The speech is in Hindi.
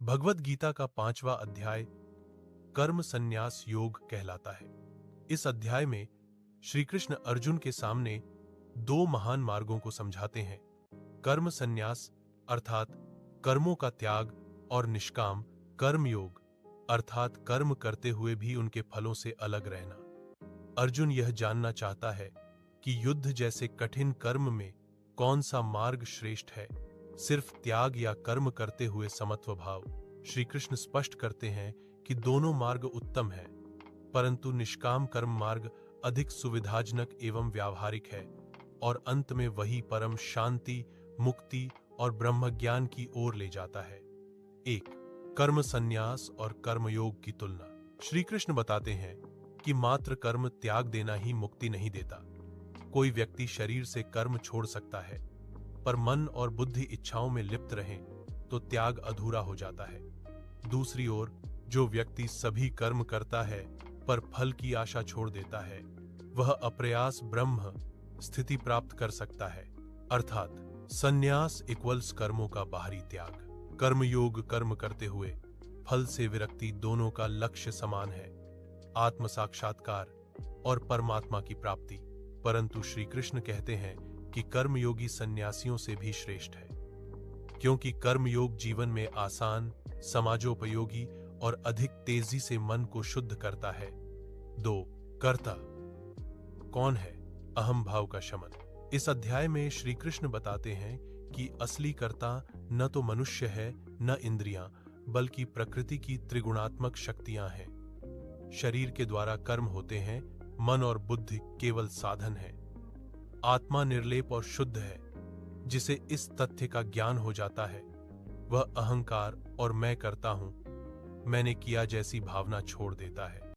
भगवत गीता का 5वां अध्याय कर्म संन्यास योग कहलाता है। इस अध्याय में श्री कृष्ण अर्जुन के सामने दो महान मार्गों को समझाते हैं। कर्म संन्यास अर्थात कर्मों का त्याग और निष्काम कर्म योग अर्थात कर्म करते हुए भी उनके फलों से अलग रहना। अर्जुन यह जानना चाहता है कि युद्ध जैसे कठिन कर्म में कौन सा मार्ग श्रेष्ठ है, सिर्फ त्याग या कर्म करते हुए समत्व भाव। श्री कृष्ण स्पष्ट करते हैं कि दोनों मार्ग उत्तम हैं, परंतु निष्काम कर्म मार्ग अधिक सुविधाजनक एवं व्यावहारिक है और अंत में वही परम शांति, मुक्ति और ब्रह्मज्ञान की ओर ले जाता है। एक कर्म संन्यास और कर्मयोग की तुलना। श्री कृष्ण बताते हैं कि मात्र कर्म त्याग देना ही मुक्ति नहीं देता। कोई व्यक्ति शरीर से कर्म छोड़ सकता है, पर मन और बुद्धि इच्छाओं में लिप्त रहें तो त्याग अधूरा हो जाता है। दूसरी ओर जो व्यक्ति सभी कर्म करता है पर फल की आशा छोड़ देता है, वह अप्रयास ब्रह्म स्थिति प्राप्त कर सकता है। अर्थात संन्यास इक्वल्स कर्मों का बाहरी त्याग। कर्मयोग कर्म करते हुए फल से विरक्ति दोनों का लक्ष्य समान है, आत्म साक्षात्कार और परमात्मा की प्राप्ति। परंतु श्री कृष्ण कहते हैं कि कर्मयोगी सन्यासियों से भी श्रेष्ठ है, क्योंकि कर्मयोग जीवन में आसान, समाजोपयोगी और अधिक तेजी से मन को शुद्ध करता है। 2. कर्ता कौन है? अहम भाव का शमन। इस अध्याय में श्री कृष्ण बताते हैं कि असली कर्ता न तो मनुष्य है, न इंद्रियां, बल्कि प्रकृति की त्रिगुणात्मक शक्तियां हैं। शरीर के द्वारा कर्म होते हैं, मन और बुद्धि केवल साधन है। आत्मा निर्लेप और शुद्ध है। जिसे इस तथ्य का ज्ञान हो जाता है, वह अहंकार और मैं करता हूं, मैंने किया जैसी भावना छोड़ देता है।